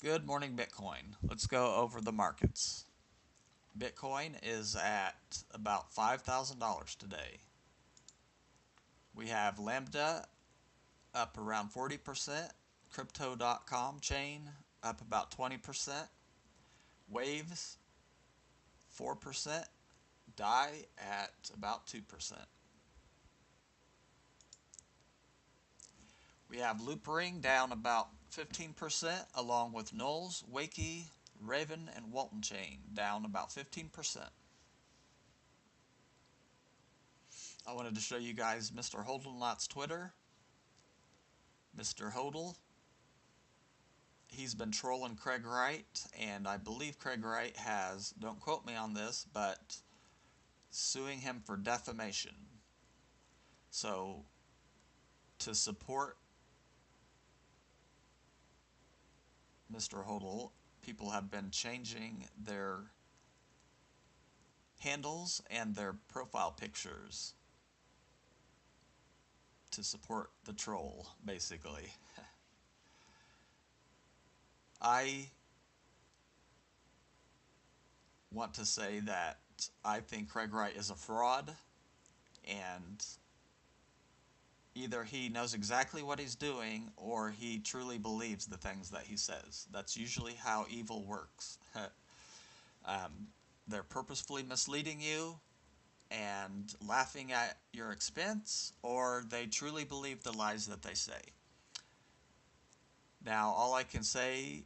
Good morning, Bitcoin. Let's go over the markets. Bitcoin is at about $5,000 today. We have Lambda up around 40%, Crypto.com chain up about 20%, Waves 4%, DAI at about 2%. We have Loopring down about 15%, along with Knowles, Wakey, Raven, and Walton Chain down about 15%. I wanted to show you guys Mr. Holdenlot's Twitter. Mr. Hodel, he's been trolling Craig Wright, and I believe Craig Wright has, don't quote me on this, but suing him for defamation. So, to support Mr. Hodel, people have been changing their handles and their profile pictures to support the troll, basically. I want to say that I think Craig Wright is a fraud, and either he knows exactly what he's doing or he truly believes the things that he says. That's usually how evil works. They're purposefully misleading you and laughing at your expense, or they truly believe the lies that they say. Now, all I can say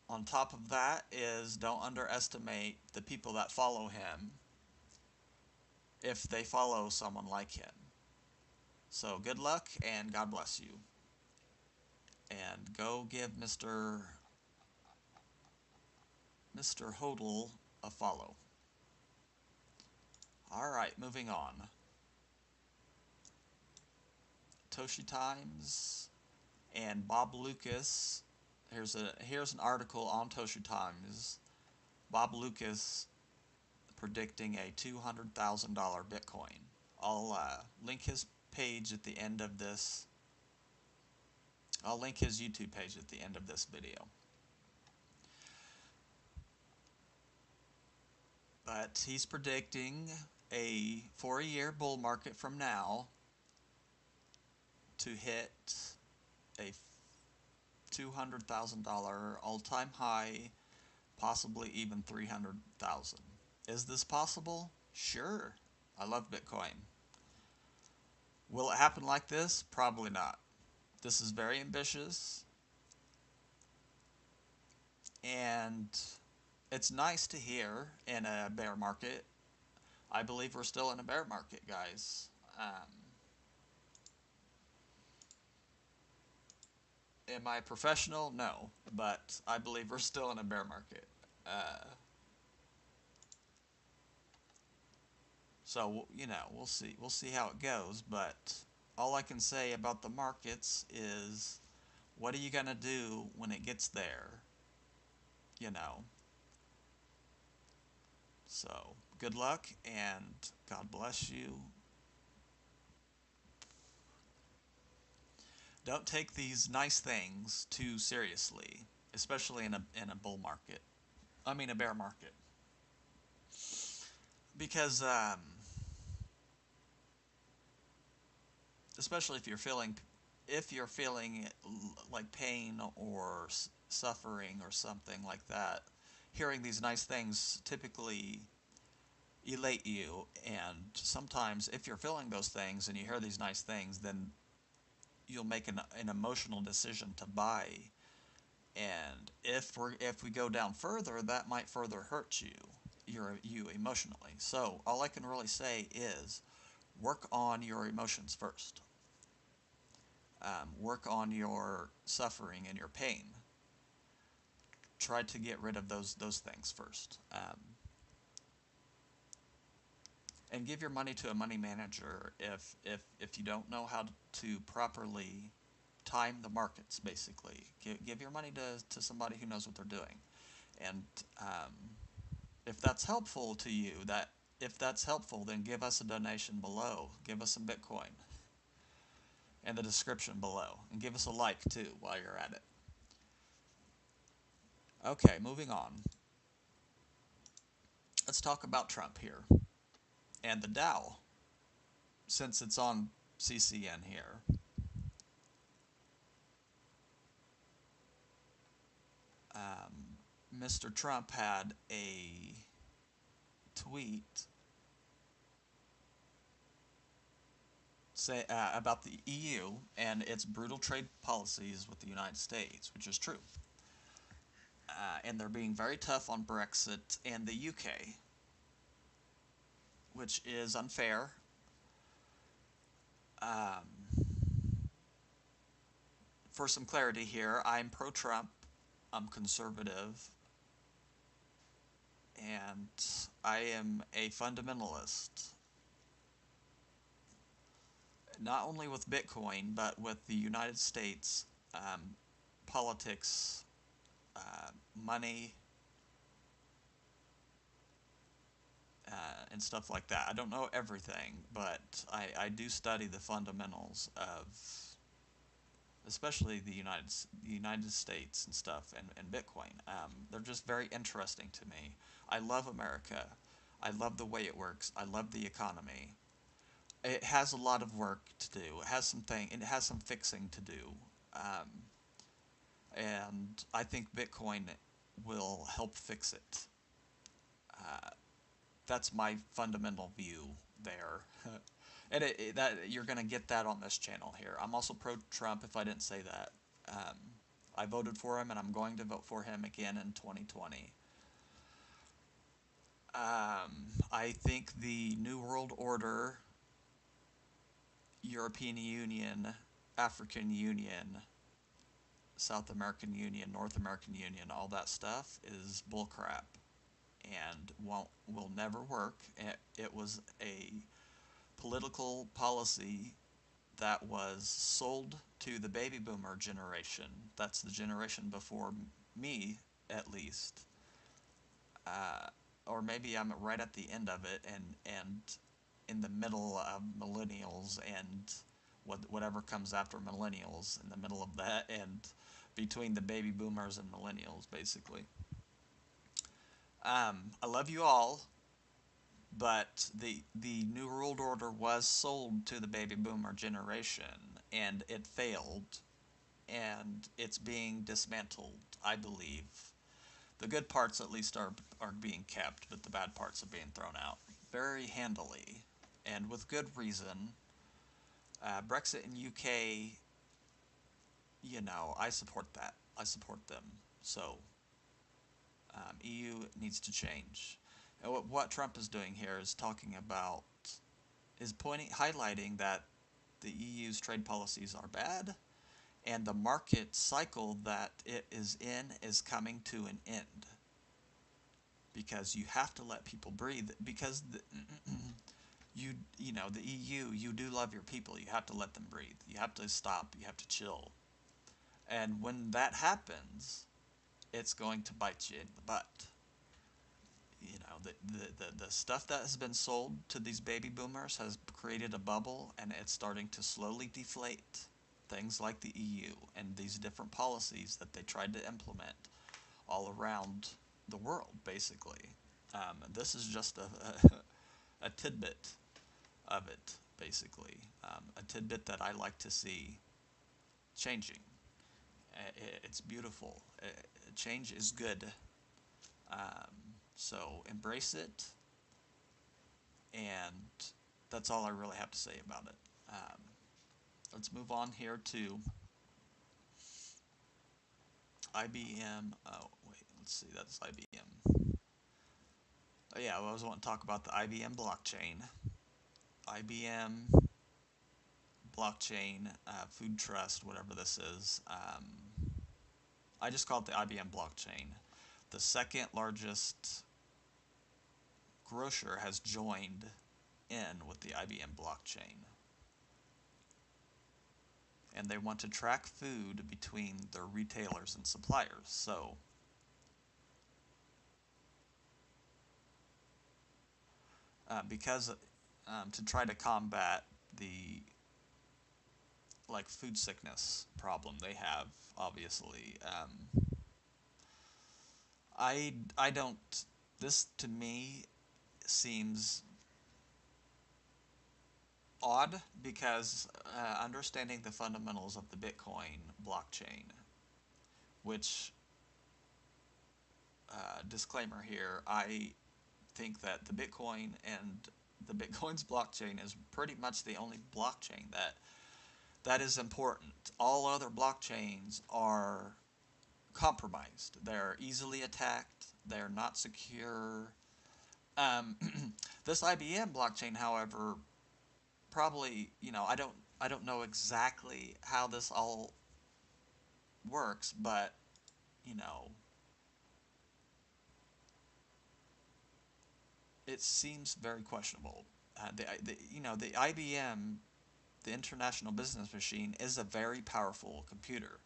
on top of that is don't underestimate the people that follow him if they follow someone like him. So good luck and God bless you. And go give Mr. Hodel a follow. Alright, moving on. Toshi Times and Bob Lucas. Here's an article on Toshi Times. Bob Lucas predicting a $200,000 Bitcoin. I'll link his page at the end of this. I'll link his YouTube page at the end of this video. But he's predicting for a year bull market from now to hit a $200,000 all-time high, possibly even $300,000. Is this possible? Sure. I love Bitcoin. Will it happen like this? Probably not. This is very ambitious, and it's nice to hear in a bear market. I believe we're still in a bear market, guys. Am I professional? No, but I believe we're still in a bear market. Uh, so we'll see. We'll see how it goes. But all I can say about the markets is, what are you gonna do when it gets there? You know. So good luck and God bless you. Don't take these nice things too seriously, especially in a bull market. I mean a bear market, because especially if you're feeling like pain or suffering or something like that, hearing these nice things typically elate you, and sometimes if you're feeling those things and you hear these nice things, then you'll make an emotional decision to buy. And if we go down further, that might further hurt you emotionally. So all I can really say is work on your emotions first. Work on your suffering and your pain. Try to get rid of those things first. And give your money to a money manager if you don't know how to properly time the markets. Basically, give your money to somebody who knows what they're doing. And if that's helpful to you, if that's helpful, then give us a donation below. Give us some Bitcoin in the description below, and give us a like too while you're at it. Okay, moving on. Let's talk about Trump here and the Dow, since it's on CCN here. Mr. Trump had a tweet about the EU and its brutal trade policies with the United States, which is true. And they're being very tough on Brexit and the UK, which is unfair. Um, for some clarity here, I'm pro-Trump, I'm conservative, and I am a fundamentalist. Not only with Bitcoin, but with the United States politics, money, and stuff like that. I don't know everything, but I do study the fundamentals of, especially the United States and stuff, and Bitcoin. They're just very interesting to me. I love America. I love the way it works. I love the economy. It has a lot of work to do. It has some fixing to do. Um, and I think Bitcoin will help fix it. Uh, that's my fundamental view there. And that you're going to get that on this channel here. I'm also pro-Trump, if I didn't say that. Um, I voted for him, and I'm going to vote for him again in 2020. I think the New World Order, European Union, African Union, South American Union, North American Union, all that stuff is bullcrap and will never work. It was a political policy that was sold to the baby boomer generation. That's the generation before me, at least. Uh, or maybe I'm right at the end of it, and in the middle of millennials and whatever comes after millennials, in the middle of that, and between the baby boomers and millennials, basically. I love you all, but the New World Order was sold to the baby boomer generation, and it failed, and it's being dismantled, I believe. The good parts, at least, are being kept, but the bad parts are being thrown out very handily, and with good reason. Brexit in UK, I support that. I support them. So, EU needs to change. And what Trump is doing here is talking about, highlighting that the EU's trade policies are bad, and the market cycle that it is in is coming to an end. Because you have to let people breathe. Because the EU, you do love your people. You have to let them breathe. You have to stop. You have to chill. And when that happens, it's going to bite you in the butt. The stuff that has been sold to these baby boomers has created a bubble, and it's starting to slowly deflate. Things like the EU and these different policies that they tried to implement all around the world, basically. This is just a tidbit of it, basically. A tidbit that I like to see changing. It's beautiful. Change is good. So embrace it, and that's all I really have to say about it. Let's move on here to IBM. Oh, wait, let's see, that's IBM. Oh, yeah, I was wanting to talk about the IBM blockchain. IBM blockchain, food trust, whatever this is. I just call it the IBM blockchain. The second largest grocer has joined in with the IBM blockchain. And they want to track food between their retailers and suppliers. So, because to try to combat the food sickness problem they have, obviously, I don't. This to me seems odd because understanding the fundamentals of the Bitcoin blockchain, which disclaimer here, I think that the Bitcoin and the Bitcoin's blockchain is pretty much the only blockchain that is important. All other blockchains are compromised. They're easily attacked. They're not secure. Um, this IBM blockchain, however, probably I don't know exactly how this all works, but you know it seems very questionable. The IBM, the International Business Machine, is a very powerful computer.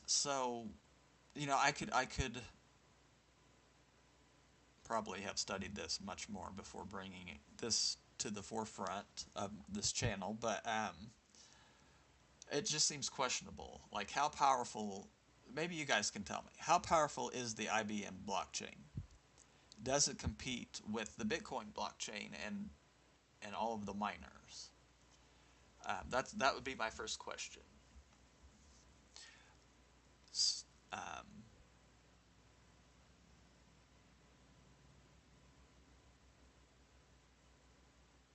So, I could probably have studied this much more before bringing this to the forefront of this channel, but it just seems questionable. Like, how powerful? Maybe you guys can tell me. How powerful is the IBM blockchain? Does it compete with the Bitcoin blockchain and all of the miners? That would be my first question. Um,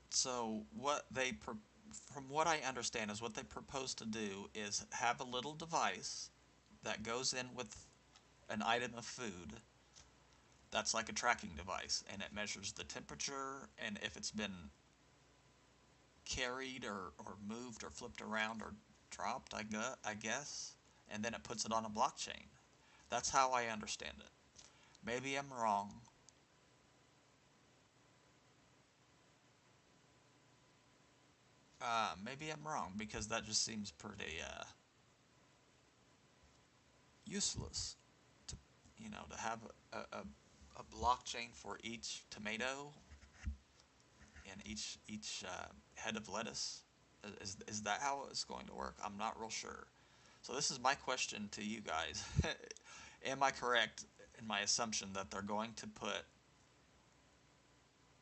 so from what I understand, is what they propose to do is have a little device that goes in with an item of food that's like a tracking device, and it measures the temperature and if it's been carried or moved or flipped around or dropped, I guess, and then it puts it on a blockchain. That's how I understand it. Maybe I'm wrong. Maybe I'm wrong because that just seems pretty useless to to have a blockchain for each tomato and each head of lettuce. Is that how it's going to work? I'm not real sure. So this is my question to you guys. Am I correct in my assumption that they're going to put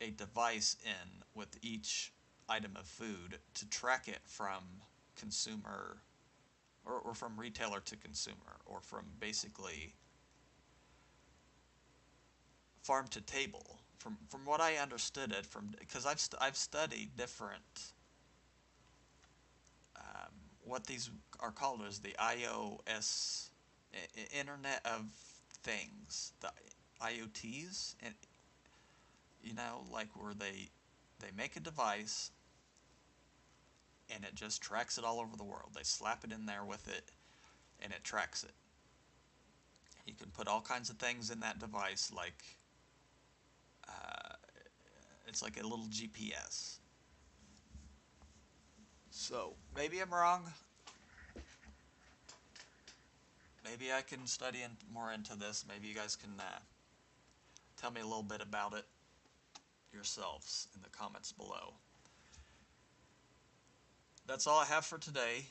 a device in with each item of food to track it from consumer or from retailer to consumer, or from basically farm to table? From what I understood it, from because I've studied different what these are called is the iOS, Internet of Things, the IoTs, and like where they make a device and it just tracks it all over the world. They slap it in there with it and it tracks it. You can put all kinds of things in that device, like uh, it's like a little GPS. So maybe I'm wrong. Maybe I can study more into this. Maybe you guys can tell me a little bit about it yourselves in the comments below. That's all I have for today.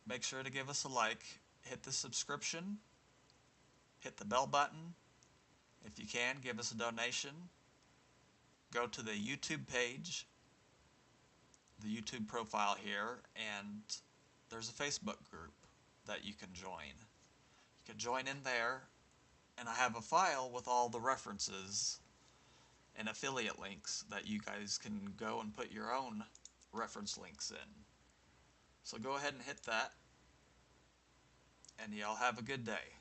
Make sure to give us a like, hit the subscription, hit the bell button. If you can, give us a donation. Go to the YouTube page, the YouTube profile here, and there's a Facebook group that you can join. You can join in there, and I have a file with all the references and affiliate links that you guys can go and put your own reference links in. So go ahead and hit that, and y'all have a good day.